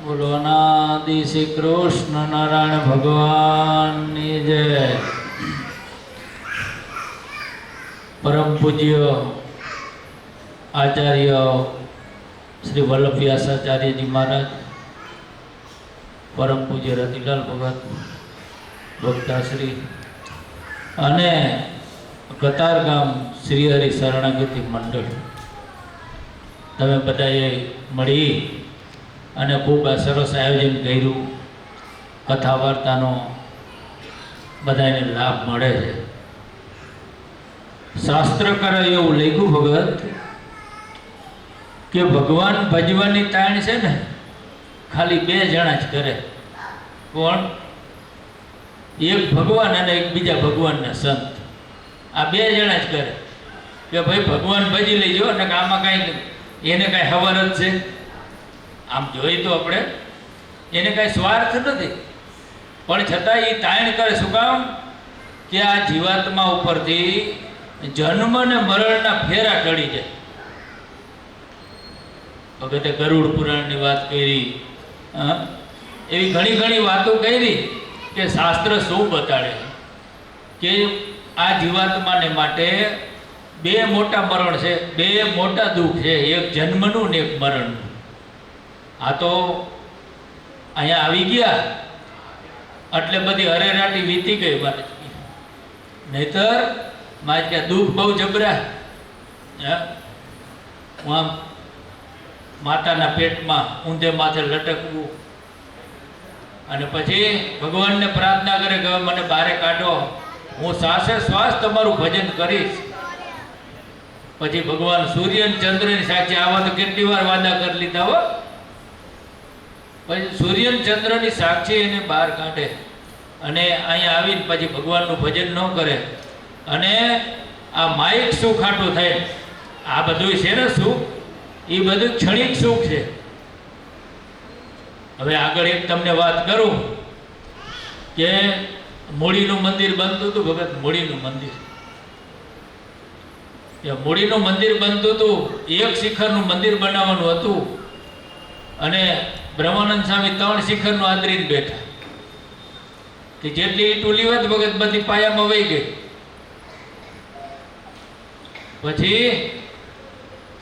બોલો અનાદિ શ્રી કૃષ્ણ નારાયણ ભગવાનની જય. પરમ પૂજ્ય આચાર્ય શ્રી વલ્લભવ્યાસાચાર્યજી મહારાજ, પરમ પૂજ્ય રતિલાલ ભગત ભક્તાશ્રી અને કતારગામ શ્રી હરિ શરણાગતિ મંડળ, તમે બધાએ મળી અને ખૂબ આ સરસ આયોજન કર્યું. કથા વાર્તાનો બધાને લાભ મળે છે. શાસ્ત્રકારે એવું લખ્યું ભગત કે ભગવાન ભજવાની તાણ છે ને ખાલી બે જણા જ કરે. કોણ? એક ભગવાન અને એક બીજા ભગવાનના સંત. આ બે જણા જ કરે કે ભાઈ ભગવાન ભજી લેજો, અને આમાં કાંઈ એને કાંઈ ખબર જ છે. આમ જોઈએ તો આપણે એને કાંઈ સ્વાર્થ નથી, પણ છતાં એ તાણ કરે. શું કામ? કે આ જીવાત્મા ઉપરથી જન્મ અને મરણના ફેરા ટળી જાય. ભગતે ગરુડ પુરાણની વાત કરી, એવી ઘણી ઘણી વાતો કરી કે શાસ્ત્ર શું બતાડે કે આ જીવાત્માને માટે બે મોટા મરણ છે, બે મોટા દુઃખ છે, એક જન્મનું ને એક મરણનું. આ તો અહીંયા આવી ગયા એટલે બધી હરેરાટી વીતી ગઈ મારે. નહીતર મારે ત્યાં દુઃખ બહુ જબરા. હું આમ માતાના પેટમાં ઊંધે માથે લટકવું અને પછી ભગવાનને પ્રાર્થના કરે કે મને બહારે કાઢો, હું શ્વાસે શ્વાસ તમારું ભજન કરીશ. પછી ભગવાન સૂર્ય અને ચંદ્રની સાક્ષી, આવા તો કેટલી વાર વાદા કરી લીધા હો. પછી સૂર્ય ચંદ્રની સાક્ષી એને બહાર કાઢે અને અહીંયા આવીને પછી ભગવાનનું ભજન ન કરે અને આ માયિક સુખ આટું થાય. આ બધું છે ને સુખ, એ બધું ક્ષણિક સુખ છે. હવે આગળ એક તમને વાત કરું કે મૂળીનું મંદિર બનતું હતું. ભગત મૂળીનું મંદિર, મૂળીનું મંદિર બનતું હતું. એક શિખરનું મંદિર બનાવવાનું હતું અને બ્રહ્માનંદ સ્વામી 3 શિખરનું આદરીને બેઠા. કે જેટલી ટોલી વાત ભગત બધી પાયામાં વહી ગઈ. પછી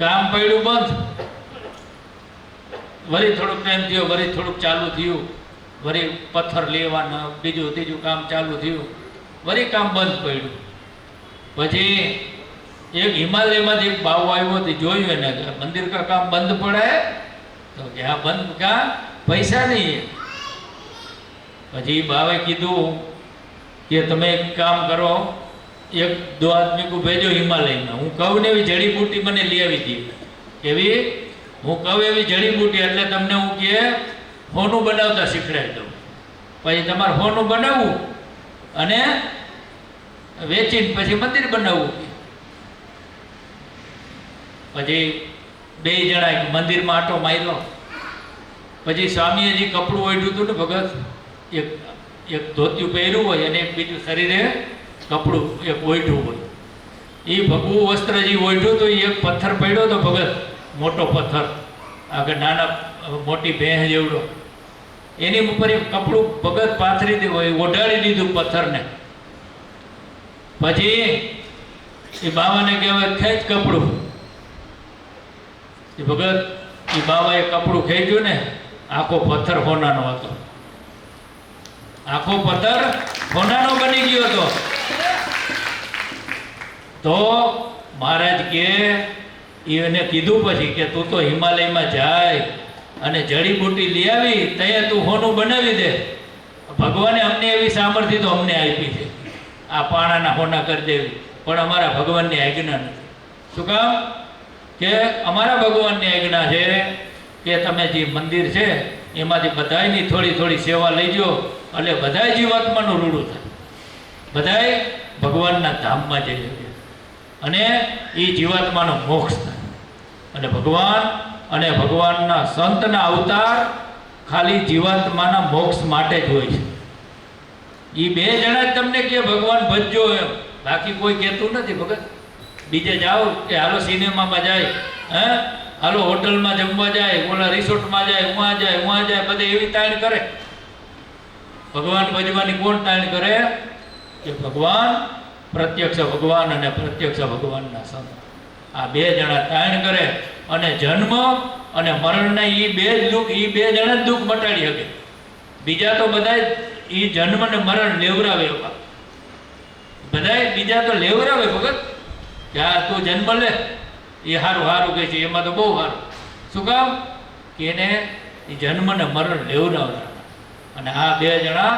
કામ પડ્યું બંધ. વળી થોડુંક ટાઈમ થયો, વળી થોડુંક ચાલુ થયું, વળી પથ્થર લેવાના, બીજું ત્રીજું કામ ચાલુ થયું, વળી કામ બંધ પડ્યું. પછી એક હિમાલયમાંથી એક બાવો આવ્યો હતો, જોયું એને કે મંદિર કા કામ બંધ પડે તો કે આ બંધ કા પૈસા નહીં. પછી બાવે કીધું કે તમે એક કામ કરો, એક દો આદમી કો ભેજો હિમાલયમાં, હું કહું ને એવી જડીબૂટી મને લઈ આવી દી. એવી હું કહું એવી જડીબૂટી એટલે તમને હું કે હોનું બનાવતા શીખડાવી દઉં. પછી તમારે હોનું બનાવવું અને વેચીને પછી મંદિર બનાવવું. પછી બે જણા મંદિરમાં આટો માર્યો. પછી સ્વામીએ જે કપડું ઓઢ્યું હતું ને ભગત, એક ધોતિયું પહેર્યું હોય અને એક બીજું શરીરે કપડું એક ઓઢ્યું હોય. એ ભગવું વસ્ત્ર જે ઓઢ્યું હતું એ એક પથ્થર પડ્યો હતો ભગત, મોટો પથ્થર, આગળ નાના મોટી ભેંસ જેવડો. એની ઉપર એક કપડું ભગત પાથરી દીધું હોય, ઓઢાડી દીધું પથ્થરને. પછી એ બાવાને કહેવાય ખેંચ કપડું. એ ભગત એ બાવાએ કપડું ખેંચ્યું ને, આખો પથ્થર હોનાનો હતો. આખો પથ્થર હોનાનો બની ગયો હતો. તો મહારાજ કે એને કીધું પછી કે તું તો હિમાલયમાં જાય અને જડીબૂટી લઈ આવી, ત્યાં તું હોનું બનાવી દે. ભગવાને અમને એવી સામર્થ્ય તો અમને આપી છે, આ પાણાના હોના કરી દેવી, પણ અમારા ભગવાનની આજ્ઞા નથી. શું કામ? કે અમારા ભગવાનની આજ્ઞા છે કે તમે જે મંદિર છે એમાંથી બધાયની થોડી થોડી સેવા લઈજો, એટલે બધાય જીવાત્માનું રૂડું થાય, બધાય ભગવાનના ધામમાં જઈ શકે અને એ જીવાત્માનો મોક્ષ થાય. અને ભગવાન અને ભગવાનના સંતના અવતાર ખાલી જીવાત્માના મોક્ષ માટે જ હોય છે. એ બે જણા જ તમને કે ભગવાન ભજજો એમ, બાકી કોઈ કહેતું નથી. ભગત બીજે જાઓ કે હાલો સિનેમામાં જાય, હાલો હોટલમાં જમવા જાય, ઓલા રિસોર્ટમાં જાય, ઉहाँ જાય, બધે એવી તાણ કરે. ભગવાન ભજવાની કોણ તાણ કરે? કે ભગવાન પ્રત્યક્ષ ભગવાન અને પ્રત્યક્ષ ભગવાનના સંત, આ બે જણા તાણ કરે. અને જન્મ અને મરણના એ બે જ દુઃખ, એ બે જણા જ દુઃખ મટાડી શકે. બીજા તો બધા એ જન્મ ને મરણ લેવરાવે, બધા બીજા તો લેવરાવે ભગત કે આ તું જન્મ લે, એ સારું સારું કહે છે, એમાં તો બહુ સારું. શું કામ? કે એને એ જન્મ ને મરણ લેવરાવનારા. અને આ બે જણા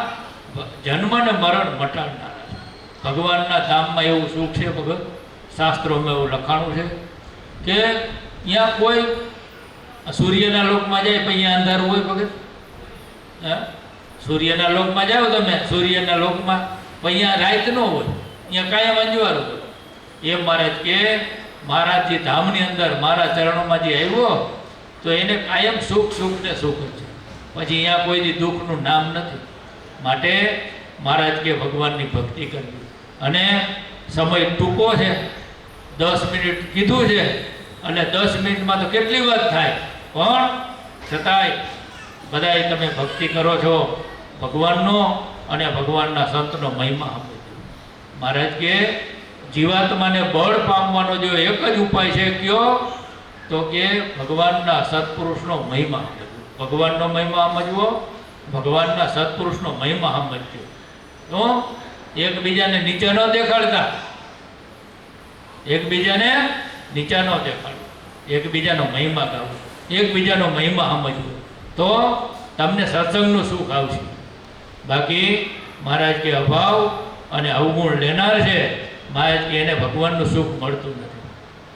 જન્મ ને મરણ મટાડનારા. ભગવાનના ધામમાં એવું સુખ છે ભગત, શાસ્ત્રોમાં એવું લખાણું છે કે ત્યાં કોઈ સૂર્યના લોકમાં જાય પણ અહીંયા અંધારું હોય ભગત. સૂર્યના લોકમાં જાઓ તમે, સૂર્યના લોકમાં પણ અહીંયા રાત ન હોય, અહીંયા કાયમ અંજવાળું હોય. એમ મહારાજ કે મહારાજ જે ધામની અંદર મારા ચરણોમાં જે આવ્યો તો એને કાયમ સુખ સુખ ને સુખ જ છે. પછી અહીંયા કોઈ દી દુઃખનું નામ નથી. માટે મહારાજ કે ભગવાનની ભક્તિ કરવી. અને સમય ટૂંકો છે, 10 મિનિટ કીધું છે, અને 10 મિનિટમાં તો કેટલી વાત થાય, પણ છતાંય બધાય તમે ભક્તિ કરો છો ભગવાનનો અને ભગવાનના સંતનો મહિમા સમજો. મહારાજ કે જીવાત્માને બળ પામવાનો જો એક જ ઉપાય છે કયો? તો કે ભગવાનના સત્પુરુષનો મહિમા સમજવો. ભગવાનનો મહિમા સમજવો, ભગવાનના સત્પુરુષનો મહિમા સમજવો. તો એકબીજાને નીચે ન દેખાડતા, એકબીજાને નીચા ન દેખાડવું, એકબીજાનો મહિમા ગાવો, એકબીજાનો મહિમા સમજવો, તો તમને સત્સંગનું સુખ આવશે. બાકી મહારાજ કે અભાવ અને અવગુણ લેનાર છે, મહારાજ કે એને ભગવાનનું સુખ મળતું નથી.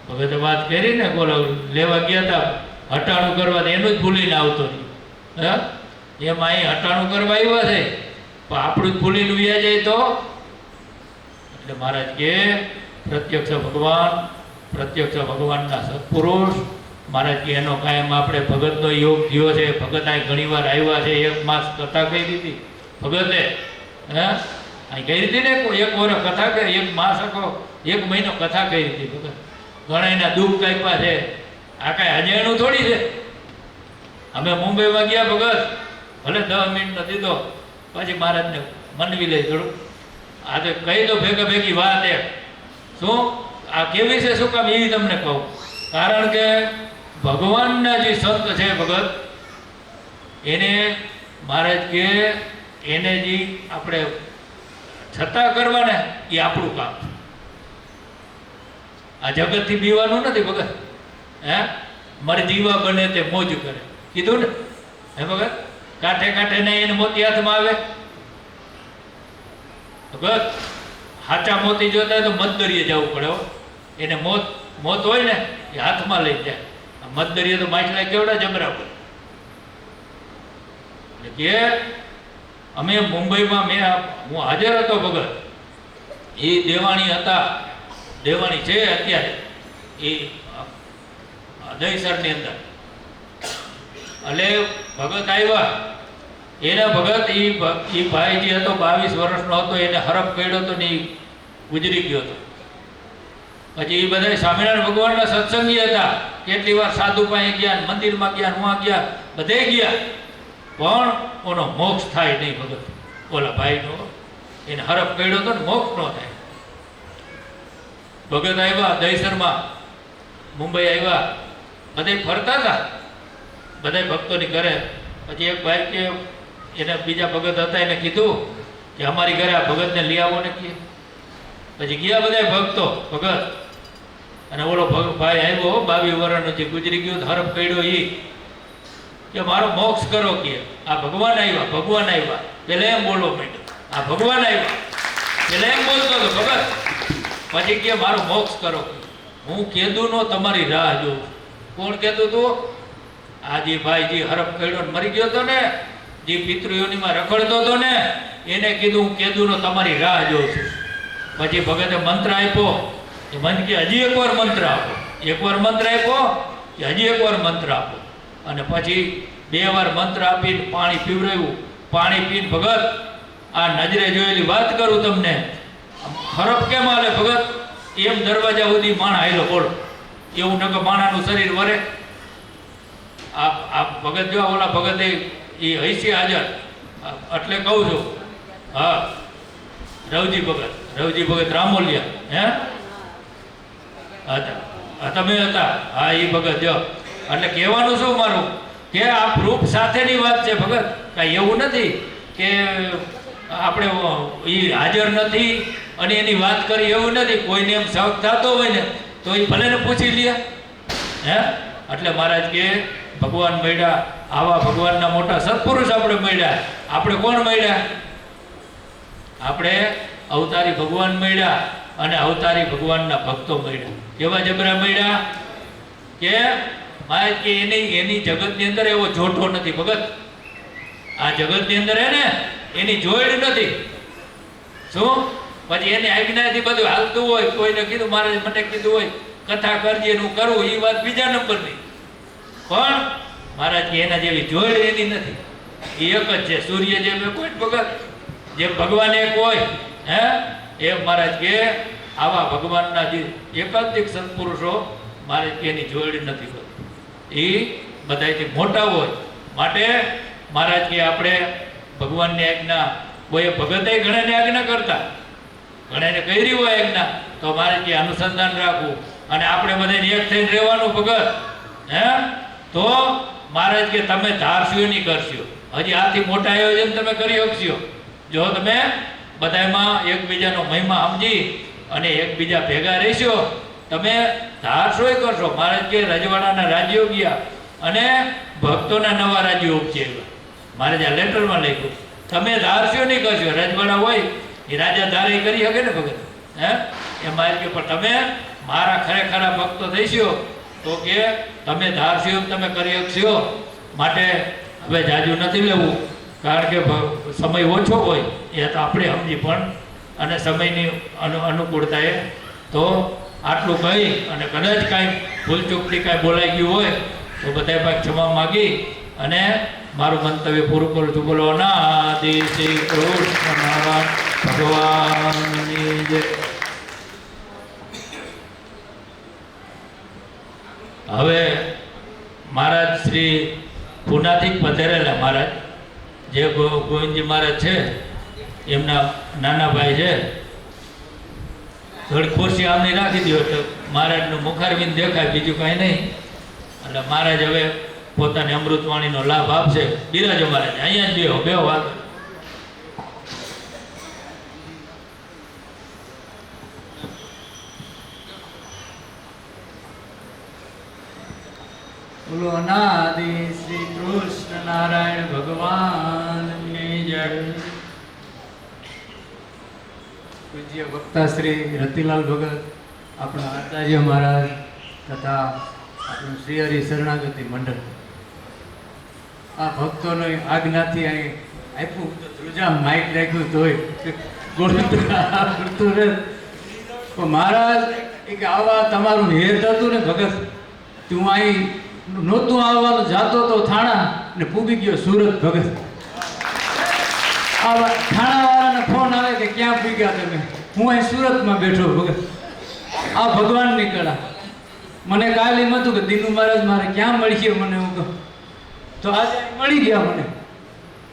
ભગતે વાત કરી ને, બોલો લેવા ગયા હતા હટાણું કરવા, એનું જ ભૂલીને આવતો નહીં. એમ અહીં હટાણું કરવા આવ્યા છે પણ આપણું જ ભૂલીને વ્યા જાય તો. એટલે મહારાજ કે પ્રત્યક્ષ ભગવાન, પ્રત્યક્ષ ભગવાનના સત્પુરુષ, મહારાજ કે એનો કાયમ આપણે ભગતનો યોગ થયો છે. ભગત અહીં ઘણી વાર આવ્યા છે, 1 માસ કથા કહી દીધી ભગતે. અહીં કહી દીધી ને, એક વર્ષ કથા કહી, 1 માસ આખો 1 મહિનો કથા કહી દીધી ભગત. ઘણા એના દુઃખ કાપ્યા છે. આ કાંઈ અજાણ્યું થોડી છે. અમે મુંબઈમાં ગયા ભગત, ભલે 10 મિનિટનો દીધો, પછી મહારાજને મનવી લઈ થોડું આ તો કહી દો ભેગા ભેગી વાત. એક શું આ કેવી છે, શું કામ એ તમને કહું. કારણ કે ભગવાનના જે સંત છે ભગત, એને મહારાજ કે એને જે આપણે છતાં કરવાને એ આપણું કામ છે. આ જગતથી બીવાનું નથી ભગત. મારે જીવા બને તે મોજ કરે કીધું ને, હે ભગત. કાંઠે કાંઠે નહીં એને મોતી હાથમાં આવે ભગત. હાચા મોતી જોતા હોય તો મતદરીએ જવું પડે. એને મોત હોય ને એ હાથમાં લઈ જાય. મતદરીએ તો માછલા કેવડા જબરા પડે. એટલે કે અમે મુંબઈમાં હું હાજર હતો ભગત. એ દેવાણી હતા, દેવાણી છે અત્યારે, એ દહીસરની અંદર. એટલે ભગત આવ્યા, એના ભગત એ ભાઈ જે હતો 22 વર્ષનો હતો, એને હરફ કર્યો હતો ને એ ગુજરી ગયો હતો. પછી એ બધા સ્વામિનારાયણ ભગવાનના સત્સંગી હતા. કેટલી વાર સાધુ પાસે ગયા, મંદિરમાં ગયા, નુઆ ગયા, બધે ગયા, પણ ઓનો મોક્ષ થાય નહીં ભગત. ઓલા ભાઈનો એને હરફ કર્યો હતો ને મોક્ષ ન થાય. ભગત આવ્યા દહીસરમાં, મુંબઈ આવ્યા, બધા ફરતા હતા, બધા ભક્તોની ઘરે. પછી એક ભાઈ કે એને બીજા ભગત હતા, એને કીધું કે અમારી ઘરે આ ભગતને લઈ આવો ને કે. પછી ગયા બધા ભક્તો ભગત. અને ઓલો ભાઈ આવ્યો 22 વર્ષનો જે ગુજરી ગયો, હરફ કર્યો એ કે મારો મોક્ષ કરો કે. આ ભગવાન આવ્યા, ભગવાન આવ્યા. પેલા એમ બોલવો માંડ્યો, આ ભગવાન આવ્યા. પેલા એમ બોલતો હતો ભગત. પછી કે મારો મોક્ષ કરો. હું કેદું નો તમારી રાહ જોઉં. કોણ કહેતું હતું? આ જે ભાઈ જે હરફ કર્યો મરી ગયો હતો ને, જે પિતૃયોનીમાં રખડતો હતો ને, એને કીધું હું કેદુનો તમારી રાહ જોઉં છું. પછી ભગતે મંત્ર આપ્યો. એ મન કે હજી એકવાર મંત્ર આપો, એકવાર મંત્ર આપ્યો કે હજી એકવાર મંત્ર આપો. અને પછી 2 વાર મંત્ર આપીને પાણી પીવડાવ્યું. પાણી પીને ભગત આ નજરે જોયેલી વાત કરું તમને, હરફ કેમ હાલે ભગત? એમ દરવાજા સુધી માણા હાલ્યો બોલો. એવું ન કે માણાનું શરીર વરે, આ ભગત જો ઓલા ભગત એ હૈસી હાજર, એટલે કહું છું. હા, રવજી ભગત રામોલિયા, હે હતા, તમે હતા? હા, એ ભગત જો. એટલે કહેવાનું શું મારું કે આ પ્રૂફ સાથેની વાત છે ભગત. કાંઈ એવું નથી કે આપણે એ હાજર નથી અને એની વાત કરી, એવું નથી. કોઈને એમ શક થતો હોય ને તો એ ભલે ને પૂછી લે, હે. એટલે મહારાજ કે ભગવાન મળ્યા, આવા ભગવાનના મોટા સત્પુરુષ આપણે મળ્યા. આપણે કોણ મળ્યા? આપણે અવતારી ભગવાન મળ્યા અને અવતારી ભગવાનના ભક્તો મળ્યા. કેવા જબરા મળ્યા કે મહારાજ કે એની જગતની અંદર એવો જોઠો નથી ભગત. આ જગતની અંદર હે ને એની જોડ નથી. શું પછી એની આજ્ઞાથી બધું હાલતું હોય. કોઈને કીધું, મહારાજ મને કીધું હોય કથા કરજે, હું કરું, એ વાત બીજા નંબરની. પણ મહારાજ કે એના જેવી જોડ એની નથી. એ એક જ છે, સૂર્ય જેમ કોઈ ભગત, જેમ ભગવાન એક હોય, હે એમ મહારાજ કે આવા ભગવાનના જે એકાંતિક સત્પુરુષો મહારાજ કે એની જોડ નથી હોતી. એ બધાથી મોટા હોય. માટે મહારાજ કે આપણે ભગવાનની આજ્ઞા, કોઈ ભગતે ઘણાને આજ્ઞા કરતા, ઘણાને કરી હોય આજ્ઞા, તો મહારાજ કે અનુસંધાન રાખવું અને આપણે બધાને એક થઈને રહેવાનું ભગત, હે. તો મહારાજ કે તમે ધારશો નહીં કરશો. હજી આથી મોટા આયોજન તમે કરી શકશો જો તમે બધામાં એકબીજાનો મહિમા સમજી અને એકબીજા ભેગા રહેશો. તમે ધારશો કરશો. મહારાજ કે રજવાડાના રાજ્યો ગયા અને ભક્તોના નવા રાજ્યો ઉપજ્યા. મહારાજ આ લેટરમાં લખ્યું, તમે ધારશો નહીં કરશો. રજવાડા હોય એ રાજા ધારે કરી શકે ને ભગત, હે. એ મહારાજ કે પણ તમે મારા ખરેખરા ભક્તો થઈશો તો કે તમે ધારશો એમ તમે કરી શકશો. માટે હવે જાજુ નથી લેવું, કારણ કે સમય ઓછો હોય એ તો આપણે સમજી પણ, અને સમયની અનુકૂળતાએ તો આટલું કહી અને કદાચ કાંઈ ભૂલચૂકથી કાંઈ બોલાઈ ગયું હોય તો બધા પાસે ક્ષમા માગી અને મારું મંતવ્ય પૂરું કરું છું. બોલો અનાદિ શ્રી કૃષ્ણ ભગવાનની જય. હવે મહારાજ શ્રી પુનાથી પધારેલા મહારાજ, જે ગોવિંદજી મહારાજ છે એમના નાના ભાઈ છે. થોડી ખુરશી આમને રાખી દો તો મહારાજનું મુખારવિંદ દેખાય, બીજું કાંઈ નહીં. એટલે મહારાજ હવે પોતાની અમૃતવાણીનો લાભ આપશે. બિરાજો મહારાજ, અહીંયા જ બેહો વાત. બોલો અનાદિ શ્રી કૃષ્ણ નારાયણ ભગવાનની જય. પૂજ્ય વક્તા શ્રી રતિલાલ ભગત, આપણા આચાર્ય મહારાજ તથા આપણું શ્રી હરિ શરણાગતિ મંડળ, આ ભક્તોની આજ્ઞાથી અહીં આપ્યું તો ધ્રુજા માઇક રાખ્યું તોય ગોળતું રહે. મહારાજ કે આવા તમારું હેત હતું ને ભગત, તું અહીં નહોતું આવવાનું, જાતો તો થાણા ને પૂગી ગયો સુરત ભગત. આ થાણાવાળાને ફોન આવે કે ક્યાં પૂગ્યા તમે? હું અહીં સુરતમાં બેઠો ભગત. આ ભગવાનની કળા. મને કાલે એમ હતું કે દીનુ મહારાજ મારે ક્યાં મળીએ, મને હું કહું તો આજે મળી ગયા મને.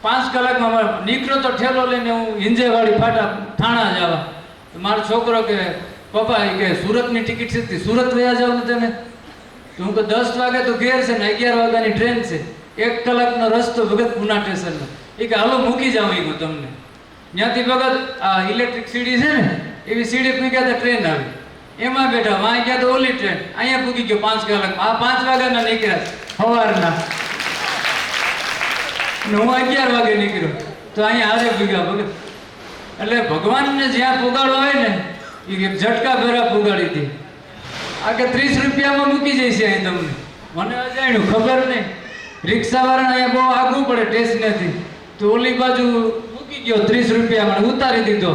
5 કલાકમાં મારે નીકળ્યો તો ઠેલો લઈને હું હિંજેવાડી ફાટા થાણા જવા. તો મારો છોકરો કે પપ્પા કે સુરતની ટિકિટ છે, સુરત વયા જાવ ને તમે? તો હું કહું 10 વાગે તો ઘેર છે ને 11 વાગ્યાની ટ્રેન છે, 1 કલાકનો રસ્તો ભગત પુના સ્ટેશનનો. એ કે હાલો મૂકી જાઉં એ તમને. ત્યાંથી ભગત આ ઇલેક્ટ્રિક સીડી છે ને એવી સીડી પૂગ્યા તો ટ્રેન આવી, એમાં બેઠા. વાં ગયા તો ઓલી ટ્રેન, અહીંયા પૂગી ગયો 5 કલાકમાં. આ 5 વાગ્યાના નીકળ્યા સવારના ને હું 11 વાગે નીકળ્યો તો અહીંયા હારે પૂગ્યા ભગત. એટલે ભગવાનને જ્યાં પુગાડો હોય ને એ ઝટકા ભેરા પુગાડી હતી. આ કે 30 રૂપિયામાં મૂકી જઈશે અહીં તમને. મને અજાણ્યું, ખબર નહીં. રિક્ષાવાળાને અહીંયા બહુ આગવું પડે સ્ટેશનેથી, તો ઓલી બાજુ મૂકી ગયો 30 રૂપિયામાં, ઉતારી દીધો.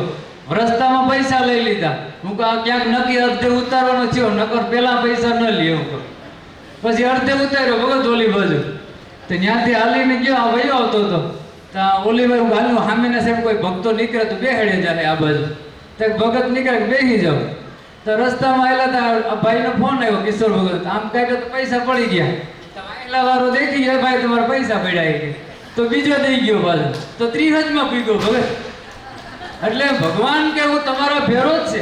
રસ્તામાં પૈસા લઈ લીધા. હું કહું ક્યાંક નક્કી અડધે ઉતારવાનો થયો, નકર પેલા પૈસા ન લે. હું કહું પછી અડધે ઉતાર્યો ભગત ઓલી બાજુ. તો ત્યાંથી હાલીને ગયો, આ વયો આવતો હતો. ત્યાં ઓલી બાજુ હાલ્યું, સામેના સાહેબ કોઈ ભક્તો નીકળે તો બેહાડે જાય આ બાજુ. ત્યાં ભગત નીકળે બેસી જાવ. તો રસ્તામાં આવેલા હતા, આ ભાઈનો ફોન આવ્યો કિશોર ભગત, આમ કાંઈ તો પૈસા પડી ગયા. પહેલા વારો દેખી ગયા ભાઈ તમારા પૈસા પડ્યા કે તો બીજો દઈ ગયો પાછો તો 30 પી ગયો ભગત. એટલે ભગવાન કે હું તમારો ભેરો જ છે.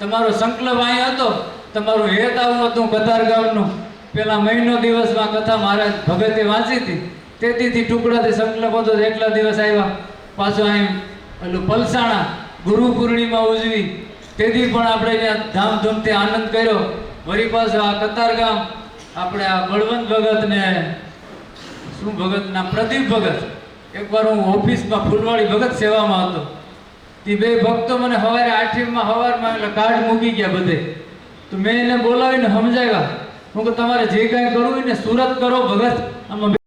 તમારો સંકલ્પ અહીં હતો, તમારું હેત આવું હતું કતારગામનું. પેલા મહિનો દિવસમાં કથા મહારાજ ભગતે વાંચી હતી, તેથી ટુકડાથી સંકલ્પ હતો એટલા દિવસ આવ્યા. પાછો અહીં પેલું પલસાણા ગુરુ પૂર્ણિમા ઉજવી, તેથી પણ આપણે ત્યાં ધામધૂમથી આનંદ કર્યો. વળી પાછો આ કતારગામ આપણે આ બળવંત ભગત ને શું ભગતના પ્રદીપ ભગત, એકવાર હું ઓફિસમાં ફૂલવાડી ભગત સેવામાં હતો. તે બે ભક્તો મને સવારે 8 સવારમાં એટલે કાર્ડ મૂકી ગયા બધે. તો મેં એને બોલાવીને સમજાવ્યા. હું કે તમારે જે કાંઈ કરવું હોય ને સુરત કરો ભગત, આમાં